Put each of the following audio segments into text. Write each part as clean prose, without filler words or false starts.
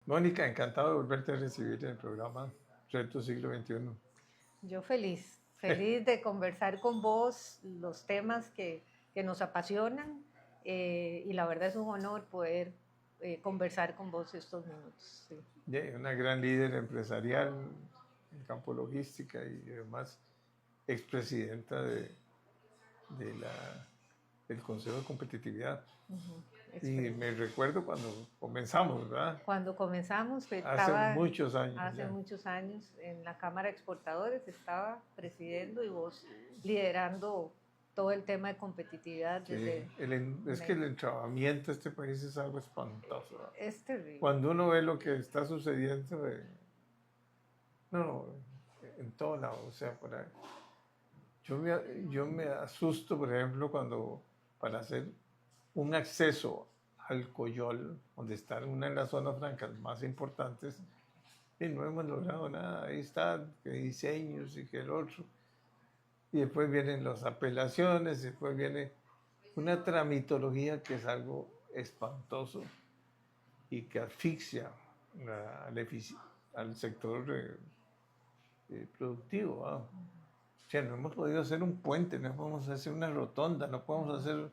Mónica, encantado de volverte a recibir en el programa Reto Siglo XXI. Yo feliz, feliz de conversar con vos los temas que nos apasionan y la verdad es un honor poder conversar con vos estos minutos. Sí. Una gran líder empresarial en el campo logística y además expresidenta de la, del Consejo de Competitividad. Uh-huh. Y me recuerdo cuando comenzamos, ¿verdad? Cuando comenzamos, Hace estaba muchos años hace ya. muchos años en la Cámara de Exportadores, estaba presidiendo y vos liderando todo el tema de competitividad Sí, desde es que el México. entramamiento de este país es algo espantoso, ¿verdad? Es terrible. Cuando uno ve lo que está sucediendo, no, en todo lado, o sea, por ahí. Yo me asusto, por ejemplo, cuando para hacer un acceso al Coyol, donde está una de las zonas francas más importantes, y no hemos logrado nada. Ahí está, que diseños y que el otro. Y después vienen las apelaciones, y después viene una tramitología que es algo espantoso y que asfixia al, al sector productivo. ¿Ah? O sea, no hemos podido hacer un puente, no podemos hacer una rotonda, no podemos hacer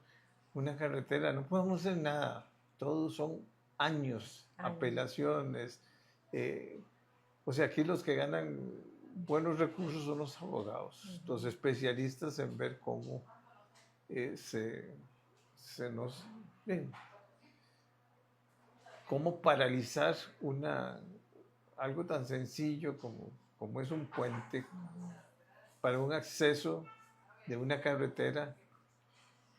una carretera, no podemos hacer nada. Todos son años, Años. apelaciones. eh, o sea, aquí los que ganan buenos recursos son los abogados, los especialistas en ver cómo eh, se, se nos... bien, cómo paralizar algo tan sencillo como es un puente para un acceso de una carretera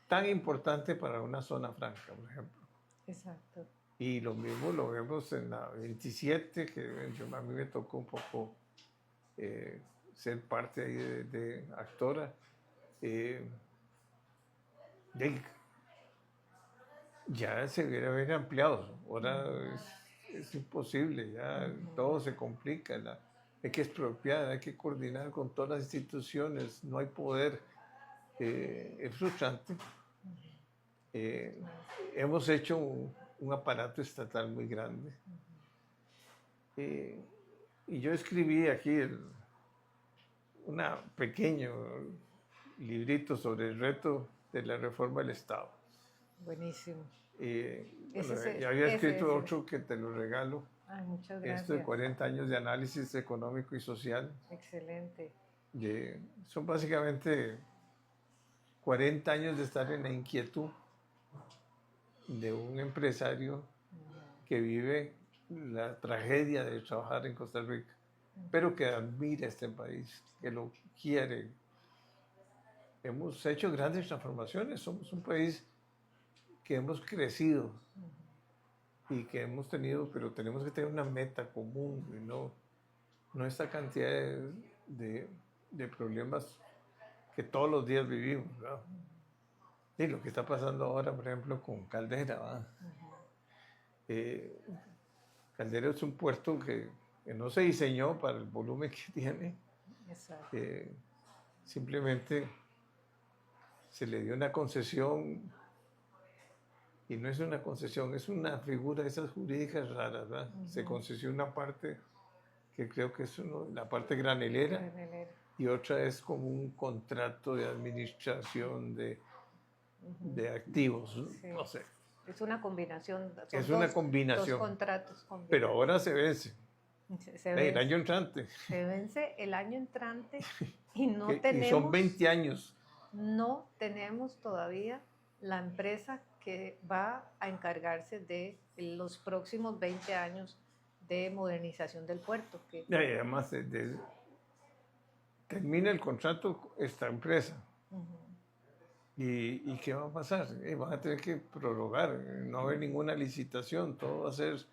tan importante para una zona franca, por ejemplo. Exacto. Y lo mismo lo vemos en la 27, que a mí me tocó un poco ser parte ahí de actora. Eh, de, ya se debería haber ampliado, ahora es imposible, ya todo se complica, hay que expropiar, hay que coordinar con todas las instituciones, no hay poder, es frustrante. Eh, hemos hecho un aparato estatal muy grande. Eh, y yo escribí aquí un pequeño librito sobre el reto de la reforma del Estado. Buenísimo. Bueno, Ese ya había escrito es. otro que te lo regalo, Ay, muchas esto de gracias. 40 años de análisis económico y social. Excelente. Son básicamente 40 años de estar en la inquietud de un empresario que vive la tragedia de trabajar en Costa Rica, pero que admira este país, que lo quiere. Hemos hecho grandes transformaciones, somos un país que hemos crecido y que hemos tenido, pero tenemos que tener una meta común y no esta cantidad de problemas que todos los días vivimos. ¿Verdad? Y lo que está pasando ahora, por ejemplo, con Caldera. ¿Verdad? Eh, Caldera es un puerto que no se diseñó para el volumen que tiene. Exacto. Eh, simplemente se le dio una concesión y no es una concesión, es una figura de esas jurídicas raras. ¿Verdad? Se concesiona una parte que creo que es la parte granelera Granelero. y otra es como un contrato de administración de activos, no Sí. sé. Es una combinación, son Es una dos combinación, contratos pero combinados. ahora se vence. Se El vence, año entrante, se vence el año entrante y y son 20 años. no tenemos todavía la empresa que va a encargarse de los próximos 20 años de modernización del puerto. Y además, termina el contrato esta empresa. ¿Y qué va a pasar? Van a tener que prorrogar, no va a haber ninguna licitación, todo va a ser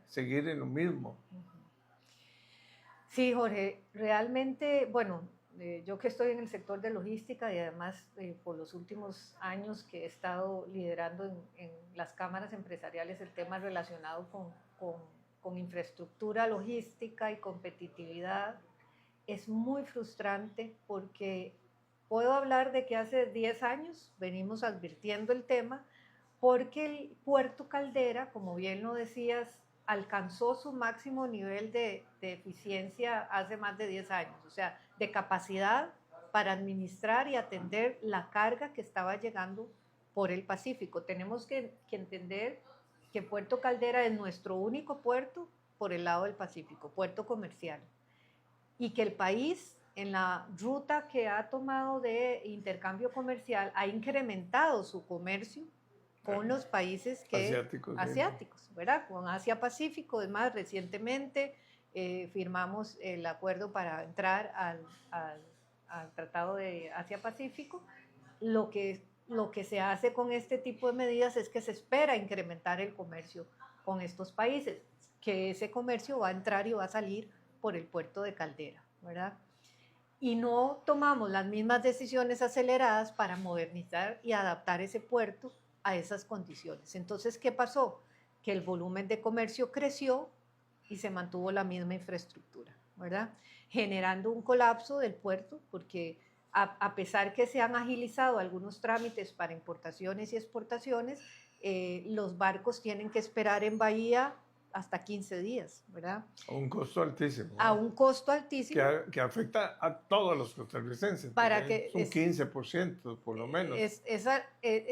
seguir en lo mismo. Sí, Jorge, realmente, bueno, yo que estoy en el sector de logística y además por los últimos años que he estado liderando en las cámaras empresariales el tema relacionado con infraestructura logística y competitividad, es muy frustrante porque puedo hablar de que hace 10 años venimos advirtiendo el tema porque el puerto Caldera, como bien lo decías, alcanzó su máximo nivel de eficiencia hace más de 10 años, o sea, de capacidad para administrar y atender la carga que estaba llegando por el Pacífico. Tenemos que entender que Puerto Caldera es nuestro único puerto por el lado del Pacífico, puerto comercial, y que el país en la ruta que ha tomado de intercambio comercial ha incrementado su comercio con los países asiáticos, ¿verdad? Con Asia Pacífico. Es más, recientemente firmamos el acuerdo para entrar al Tratado de Asia Pacífico. Lo que se hace con este tipo de medidas es que se espera incrementar el comercio con estos países, que ese comercio va a entrar y va a salir por el puerto de Caldera, ¿verdad? Y no tomamos las mismas decisiones aceleradas para modernizar y adaptar ese puerto a esas condiciones. Entonces, ¿qué pasó? Que el volumen de comercio creció y se mantuvo la misma infraestructura, ¿verdad? Generando un colapso del puerto, porque a pesar que se han agilizado algunos trámites para importaciones y exportaciones, los barcos tienen que esperar en bahía hasta 15 días, ¿verdad? A un costo altísimo. A un costo altísimo. Que afecta a todos los costarricenses. Para que es un 15% por lo menos.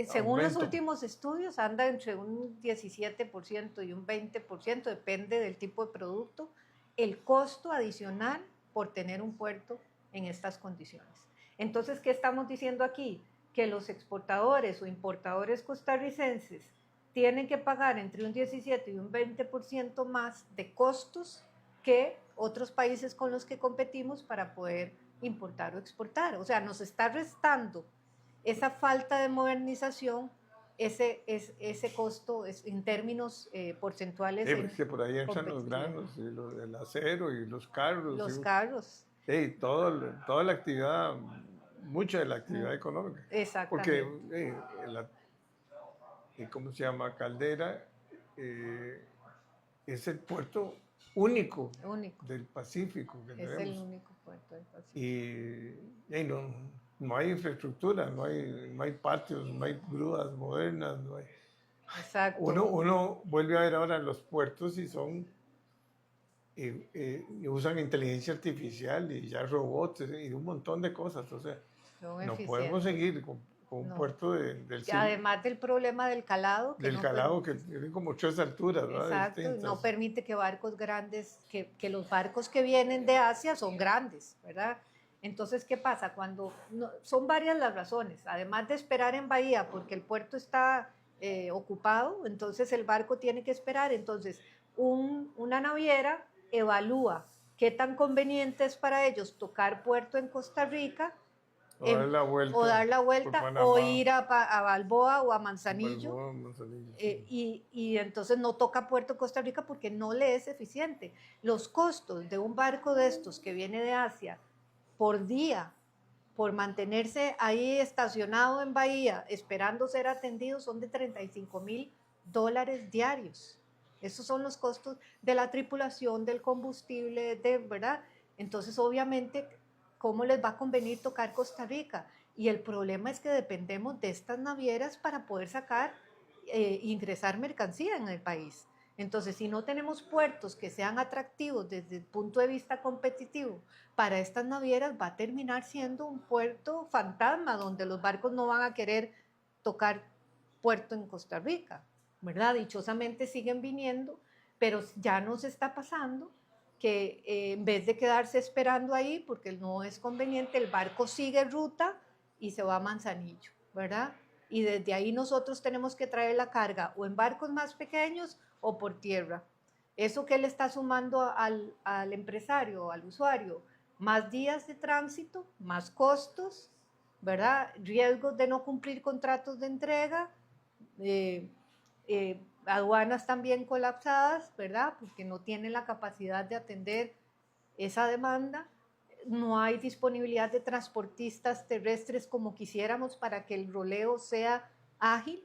Según los últimos estudios, anda entre un 17% y un 20%, depende del tipo de producto, el costo adicional por tener un puerto en estas condiciones. Entonces, ¿qué estamos diciendo aquí? Que los exportadores o importadores costarricenses tienen que pagar entre un 17 y un 20% más de costos que otros países con los que competimos para poder importar o exportar. O sea, nos está restando esa falta de modernización, ese costo en términos porcentuales. Sí, que por ahí entran los granos, y el acero y los carros. Los carros. Sí, toda la actividad, mucha de la actividad económica. Exactamente. Porque ¿cómo se llama? Caldera es el puerto único del Pacífico que tenemos. Es el único puerto del Pacífico. Y no hay infraestructura, no hay patios, no hay grúas modernas, no hay... Exacto. Uno vuelve a ver ahora los puertos y son... usan inteligencia artificial y ya robots y un montón de cosas. O sea, no podemos seguir con un puerto del siglo. Además del problema del calado. Que tiene como 3 alturas, ¿verdad? Exacto, no permite que barcos grandes, que los barcos que vienen de Asia son grandes, ¿verdad? Entonces, ¿qué pasa? Son varias las razones. Además de esperar en bahía porque el puerto está ocupado, entonces el barco tiene que esperar. Entonces, una naviera evalúa qué tan conveniente es para ellos tocar puerto en Costa Rica, o dar la vuelta o ir a Balboa o a Manzanillo, sí. y entonces no toca puerto Costa Rica porque no le es eficiente. Los costos de un barco de estos que viene de Asia por día, por mantenerse ahí estacionado en bahía esperando ser atendido, son de $35,000 diarios. Esos son los costos de la tripulación, del combustible, ¿verdad? Entonces, obviamente, ¿cómo les va a convenir tocar Costa Rica? Y el problema es que dependemos de estas navieras para poder sacar ingresar mercancía en el país. Entonces, si no tenemos puertos que sean atractivos desde el punto de vista competitivo para estas navieras, va a terminar siendo un puerto fantasma donde los barcos no van a querer tocar puerto en Costa Rica, ¿verdad? Dichosamente siguen viniendo, pero ya nos está pasando que en vez de quedarse esperando ahí, porque no es conveniente, el barco sigue ruta y se va a Manzanillo, ¿verdad? Y desde ahí nosotros tenemos que traer la carga o en barcos más pequeños o por tierra. ¿Eso qué le está sumando al empresario, al usuario? Más días de tránsito, más costos, ¿verdad? Riesgos de no cumplir contratos de entrega, aduanas también colapsadas, ¿verdad? Porque no tienen la capacidad de atender esa demanda. No hay disponibilidad de transportistas terrestres como quisiéramos para que el roleo sea ágil.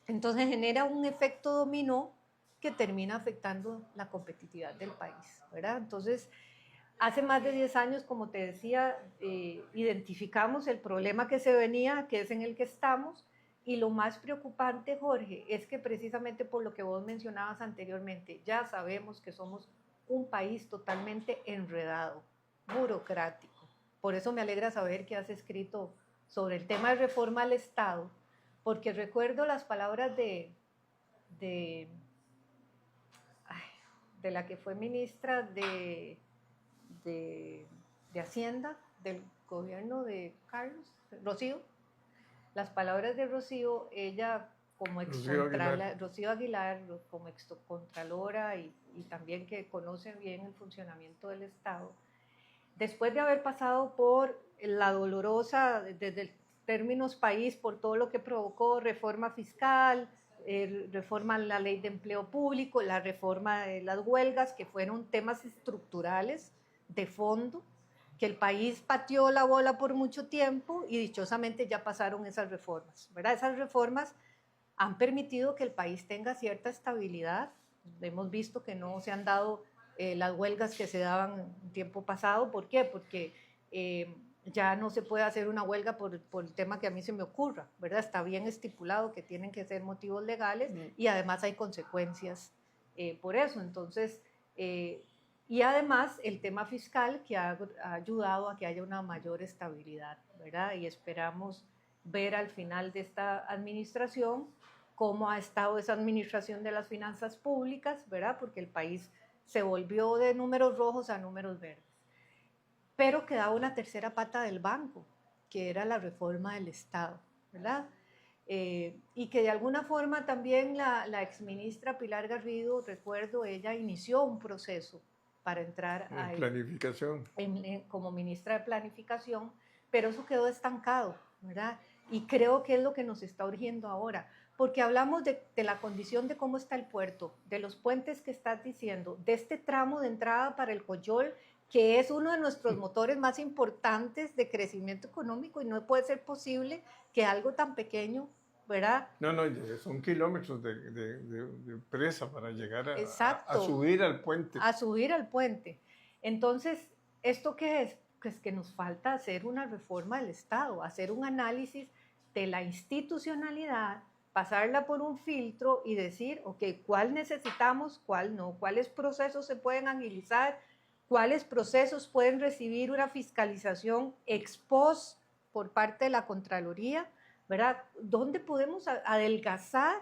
Entonces genera un efecto dominó que termina afectando la competitividad del país, ¿verdad? Entonces, hace más de 10 años, como te decía, identificamos el problema que se venía, que es en el que estamos, Y lo más preocupante, Jorge, es que precisamente por lo que vos mencionabas anteriormente, ya sabemos que somos un país totalmente enredado, burocrático. Por eso me alegra saber que has escrito sobre el tema de reforma al Estado, porque recuerdo las palabras de, de la que fue ministra de, de Hacienda del gobierno de Carlos, Rocío. Las palabras de Rocío, ella como Rocío Aguilar, como excontralora y también que conoce bien el funcionamiento del Estado, después de haber pasado por la dolorosa, desde términos país, por todo lo que provocó reforma fiscal, reforma a la ley de empleo público, la reforma de las huelgas, que fueron temas estructurales de fondo, que el país pateó la bola por mucho tiempo y dichosamente ya pasaron esas reformas, ¿verdad? Esas reformas han permitido que el país tenga cierta estabilidad. Hemos visto que no se han dado las huelgas que se daban en tiempo pasado. ¿Por qué? Porque ya no se puede hacer una huelga por el tema que a mí se me ocurra, ¿verdad? Está bien estipulado que tienen que ser motivos legales y además hay consecuencias por eso. Entonces, y además el tema fiscal que ha ayudado a que haya una mayor estabilidad, ¿verdad? Y esperamos ver al final de esta administración cómo ha estado esa administración de las finanzas públicas, ¿verdad? Porque el país se volvió de números rojos a números verdes. Pero quedaba una tercera pata del banco, que era la reforma del Estado, ¿verdad? Y que de alguna forma también la exministra Pilar Garrido, recuerdo, ella inició un proceso para entrar a planificación. Como ministra de Planificación, pero eso quedó estancado, ¿verdad? Y creo que es lo que nos está urgiendo ahora, porque hablamos de la condición de cómo está el puerto, de los puentes que estás diciendo, de este tramo de entrada para el Coyol, que es uno de nuestros motores más importantes de crecimiento económico y no puede ser posible que algo tan pequeño, ¿verdad? No, son kilómetros de presa para llegar a subir al puente. A subir al puente. Entonces, ¿esto qué es? Pues que nos falta hacer una reforma del Estado, hacer un análisis de la institucionalidad, pasarla por un filtro y decir, ok, ¿cuál necesitamos, cuál no? ¿Cuáles procesos se pueden agilizar? ¿Cuáles procesos pueden recibir una fiscalización ex post por parte de la Contraloría? ¿Verdad? ¿Dónde podemos adelgazar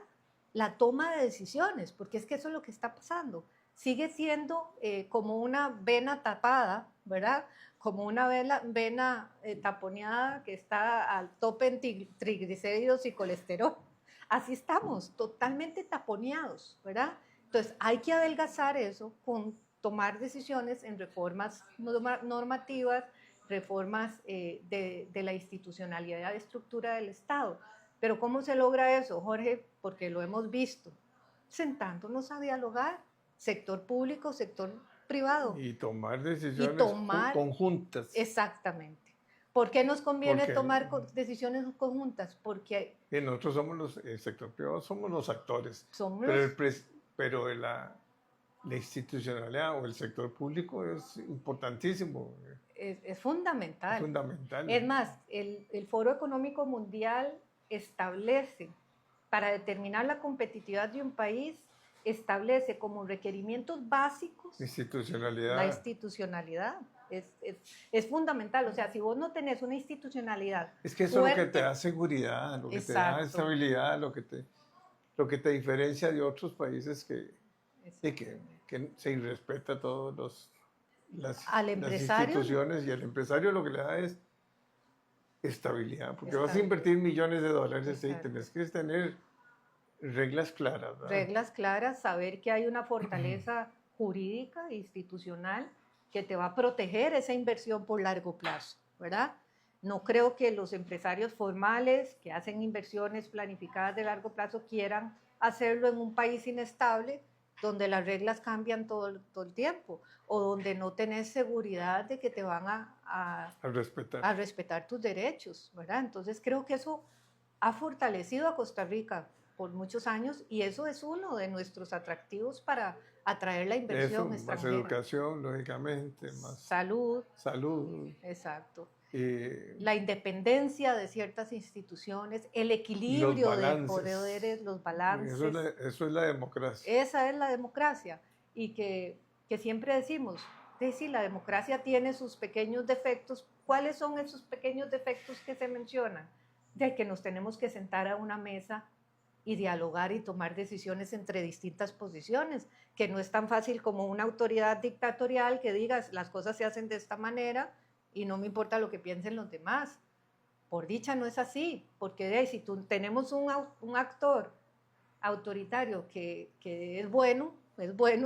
la toma de decisiones? Porque es que eso es lo que está pasando. Sigue siendo como una vena tapada, ¿verdad? Como una vena taponeada que está al tope en triglicéridos y colesterol. Así estamos, totalmente taponeados, ¿verdad? Entonces hay que adelgazar eso con tomar decisiones en reformas normativas, reformas de la institucionalidad de estructura del Estado. Pero ¿cómo se logra eso, Jorge? Porque lo hemos visto, sentándonos a dialogar, sector público, sector privado. Y tomar decisiones conjuntas. Exactamente. ¿Por qué nos conviene tomar decisiones conjuntas? Porque nosotros somos el sector privado somos los actores, pero la institucionalidad o el sector público es importantísimo. Es fundamental. Es fundamental. Es más, el Foro Económico Mundial establece, para determinar la competitividad de un país, establece como requerimientos básicos institucionalidad. La institucionalidad. Es fundamental. O sea, si vos no tenés una institucionalidad es que eso fuerte, es lo que te da seguridad, lo que te da estabilidad, lo que te diferencia de otros países que se irrespeta todos las instituciones, y al empresario lo que le da es estabilidad, porque vas a invertir millones de dólares y tenés que tener reglas claras, ¿verdad? Reglas claras, saber que hay una fortaleza jurídica, institucional, que te va a proteger esa inversión por largo plazo, ¿verdad? No creo que los empresarios formales que hacen inversiones planificadas de largo plazo quieran hacerlo en un país inestable, donde las reglas cambian todo el tiempo, o donde no tenés seguridad de que te van a respetar tus derechos, ¿verdad? Entonces creo que eso ha fortalecido a Costa Rica por muchos años y eso es uno de nuestros atractivos para atraer la inversión extranjera. Más educación, lógicamente, más salud. Salud. Exacto. la independencia de ciertas instituciones, el los equilibrio de balances. poderes, los balances. Eso es la democracia. Esa es la democracia. Y que siempre decimos, sí, la democracia tiene sus pequeños defectos. ¿Cuáles son esos pequeños defectos que se mencionan? De que nos tenemos que sentar a una mesa y dialogar y tomar decisiones entre distintas posiciones, que no es tan fácil como una autoridad dictatorial que diga las cosas se hacen de esta manera y no me importa lo que piensen los demás. Por dicha no es así, porque si tenemos un actor autoritario que es bueno,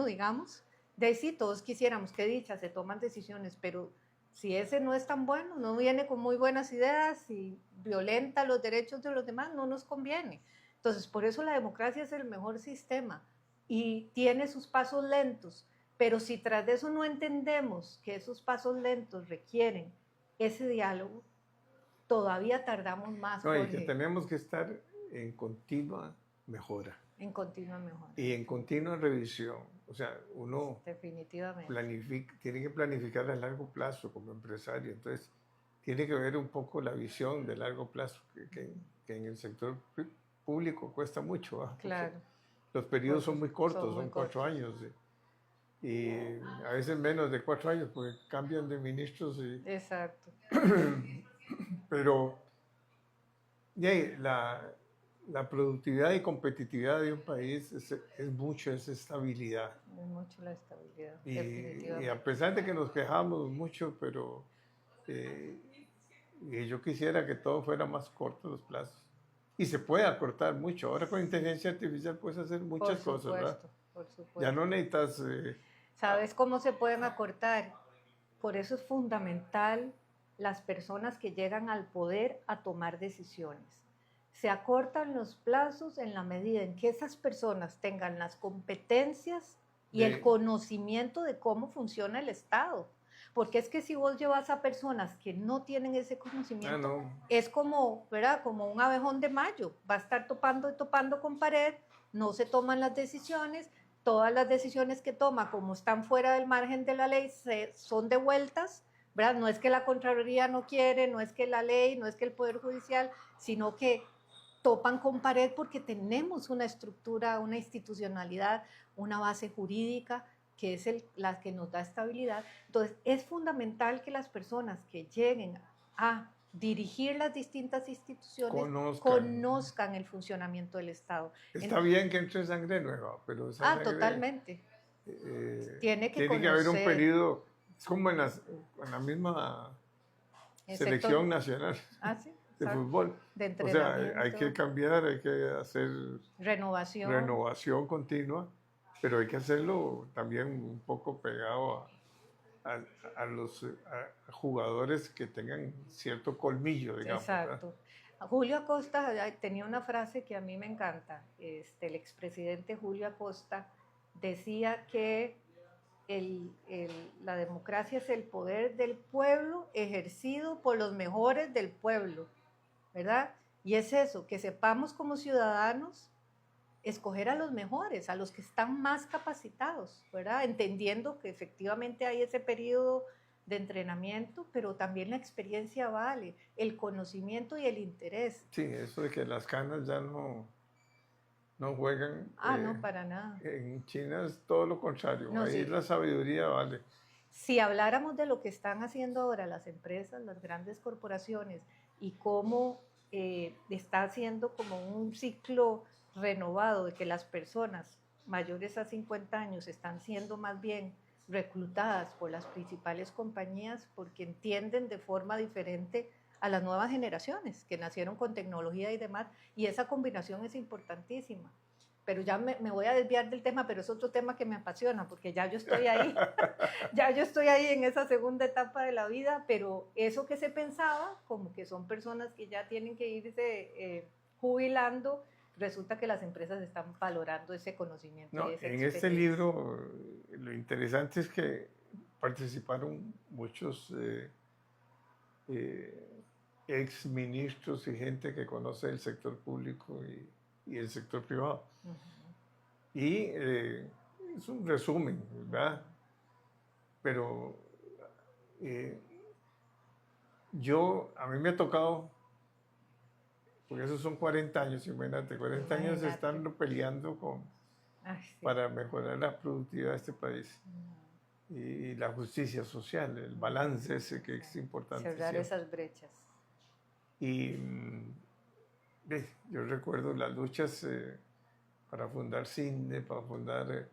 digamos, sí, todos quisiéramos que dicha, se toman decisiones, pero si ese no es tan bueno, no viene con muy buenas ideas y violenta los derechos de los demás, no nos conviene. Entonces, por eso la democracia es el mejor sistema y tiene sus pasos lentos, pero si tras de eso no entendemos que esos pasos lentos requieren ese diálogo, todavía tardamos más. No, y que tenemos que estar en continua mejora. En continua mejora. Y en continua revisión. O sea, uno definitivamente tiene que planificar a largo plazo como empresario. Entonces, tiene que ver un poco la visión de largo plazo, que en el sector público cuesta mucho. ¿Va? Claro. Los periodos son muy cortos, son 4 años. Y a veces menos de 4 años, porque cambian de ministros. Exacto. Pero la productividad y competitividad de un país es mucho, es estabilidad. Es mucho la estabilidad, y a pesar de que nos quejamos mucho, pero yo quisiera que todo fuera más corto los plazos. Y se puede acortar mucho. Ahora con inteligencia artificial puedes hacer muchas cosas, ¿verdad? Por supuesto. Ya no necesitas... ¿Sabes cómo se pueden acortar? Por eso es fundamental las personas que llegan al poder a tomar decisiones. Se acortan los plazos en la medida en que esas personas tengan las competencias y el conocimiento de cómo funciona el Estado. Porque es que si vos llevas a personas que no tienen ese conocimiento, es como, ¿verdad? Como un abejón de mayo, va a estar topando y topando con pared, no se toman las decisiones, todas las decisiones que toma, como están fuera del margen de la ley, son devueltas, ¿verdad? No es que la Contraloría no quiere, no es que la ley, no es que el Poder Judicial, sino que topan con pared porque tenemos una estructura, una institucionalidad, una base jurídica que es la que nos da estabilidad. Entonces, es fundamental que las personas que lleguen a dirigir las distintas instituciones conozcan el funcionamiento del Estado. Está bien que entre sangre nueva, pero esa sangre, totalmente. Tiene que haber un periodo, es como en la misma selección nacional de fútbol. De o sea, hay que cambiar, hay que hacer renovación continua, pero hay que hacerlo también un poco pegado a los jugadores que tengan cierto colmillo, digamos. Exacto. ¿Verdad? Julio Acosta tenía una frase que a mí me encanta. El expresidente Julio Acosta decía que la democracia es el poder del pueblo ejercido por los mejores del pueblo, ¿verdad? Y es eso, que sepamos como ciudadanos escoger a los mejores, a los que están más capacitados, ¿verdad? Entendiendo que efectivamente hay ese periodo de entrenamiento, pero también la experiencia vale, el conocimiento y el interés. Sí, eso de que las canas ya no juegan. No, para nada. En China es todo lo contrario, no, ahí sí. La sabiduría vale. Si habláramos de lo que están haciendo ahora las empresas, las grandes corporaciones, y cómo está haciendo como un ciclo renovado de que las personas mayores a 50 años están siendo más bien reclutadas por las principales compañías porque entienden de forma diferente a las nuevas generaciones que nacieron con tecnología y demás, y esa combinación es importantísima. Pero ya me voy a desviar del tema, pero es otro tema que me apasiona, porque ya yo estoy ahí, ya yo estoy ahí en esa segunda etapa de la vida, pero eso que se pensaba, como que son personas que ya tienen que irse jubilando, resulta que las empresas están valorando ese conocimiento. No, en este libro lo interesante es que participaron muchos ex ministros y gente que conoce el sector público y el sector privado. Y es un resumen, ¿verdad? Pero a mí me ha tocado, porque esos son 40 años, imagínate, 40 años Imagínate. están peleando Ay, sí. para mejorar la productividad de este país y la justicia social, el balance ese que es importante. Cerrar siempre. esas brechas. Y yo recuerdo las luchas para fundar CINDE, para fundar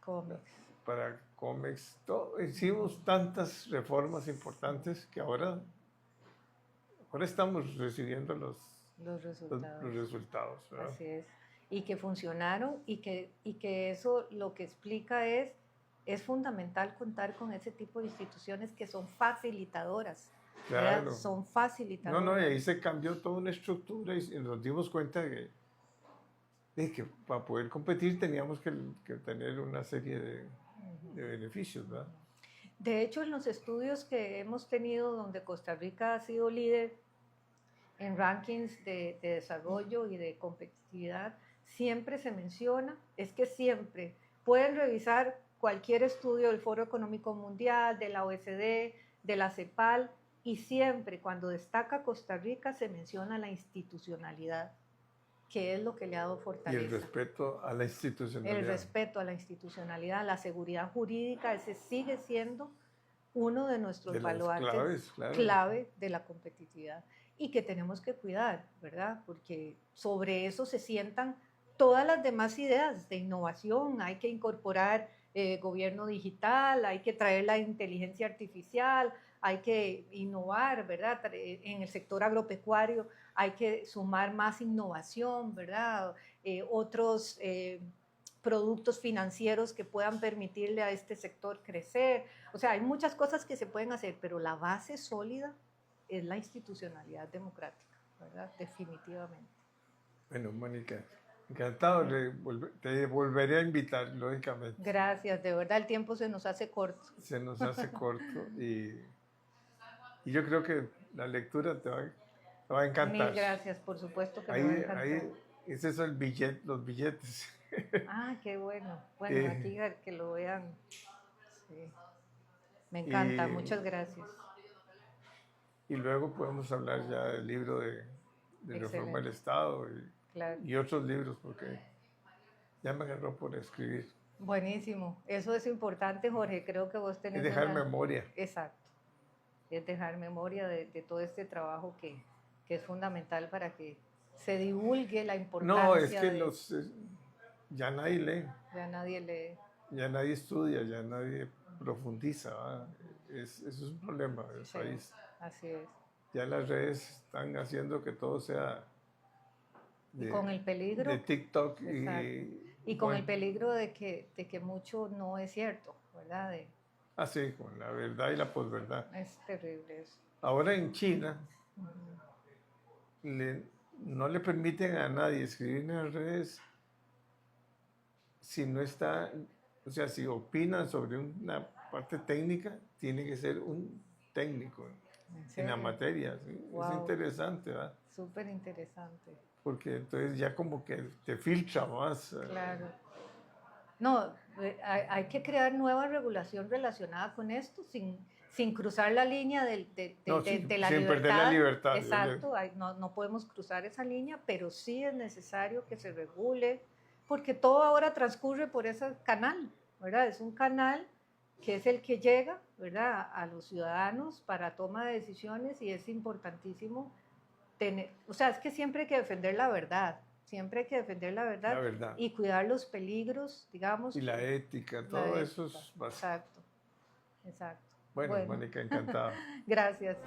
Cómics. para Comex, hicimos tantas reformas importantes que ahora estamos recibiendo los resultados. ¿verdad? Así es. Y que funcionaron y que eso lo que explica es fundamental contar con ese tipo de instituciones que son facilitadoras. Claro. Son facilitadoras. No, y ahí se cambió toda una estructura y nos dimos cuenta de que para poder competir teníamos que tener una serie de beneficios, ¿verdad? De hecho, en los estudios que hemos tenido donde Costa Rica ha sido líder en rankings de desarrollo y de competitividad, siempre se menciona, es que siempre pueden revisar cualquier estudio del Foro Económico Mundial, de la OECD, de la CEPAL, y siempre cuando destaca Costa Rica se menciona la institucionalidad, que es lo que le ha dado fortaleza. Y el respeto a la institucionalidad. El respeto a la institucionalidad, la seguridad jurídica, ese sigue siendo uno de nuestros baluartes clave de la competitividad y que tenemos que cuidar, ¿verdad? Porque sobre eso se sientan todas las demás ideas de innovación. Hay que incorporar gobierno digital, hay que traer la inteligencia artificial, hay que innovar, ¿verdad? En el sector agropecuario hay que sumar más innovación, ¿verdad? Otros productos financieros que puedan permitirle a este sector crecer. O sea, hay muchas cosas que se pueden hacer, pero la base sólida es la institucionalidad democrática, ¿verdad? Definitivamente. Bueno, Mónica, encantado, te volveré a invitar, lógicamente. Gracias, de verdad el tiempo se nos hace corto. Se nos hace corto y yo creo que la lectura te va a encantar. Mil gracias, por supuesto que me va a encantar. Ese es los billetes. Ah, qué bueno. Bueno, aquí que lo vean. Sí. Me encanta, muchas gracias. Y luego podemos hablar ya del libro de Reforma del Estado y otros libros, porque ya me agarró por escribir. Buenísimo, eso es importante, Jorge, creo que vos tenés... Es dejar memoria. Exacto, es dejar memoria de todo este trabajo que es fundamental para que se divulgue la importancia. No, es que ya nadie lee. Ya nadie lee. Ya nadie estudia, ya nadie profundiza. ¿verdad? Eso es un problema del país. Así es. Ya las redes están haciendo que todo sea con el peligro de TikTok y con el peligro de que mucho no es cierto, ¿verdad? Sí, con la verdad y la posverdad. Es terrible eso. Ahora en China no le permiten a nadie escribir en las redes si no está, o sea, si opinan sobre una parte técnica, tiene que ser un técnico en la materia. ¿sí? Wow. Es interesante, ¿verdad? Súper interesante. Porque entonces ya como que te filtra más. Claro. No, hay que crear nueva regulación relacionada con esto sin cruzar la línea de la libertad. Sin perder la libertad. Exacto, no podemos cruzar esa línea, pero sí es necesario que se regule, porque todo ahora transcurre por ese canal, ¿verdad? Es un canal que es el que llega, ¿verdad?, a los ciudadanos para toma de decisiones y es importantísimo tener, o sea, es que siempre hay que defender la verdad. Siempre hay que defender la verdad y cuidar los peligros, digamos. Y la ética, todo eso es básico. Exacto. Bueno, Mónica, encantado. Gracias.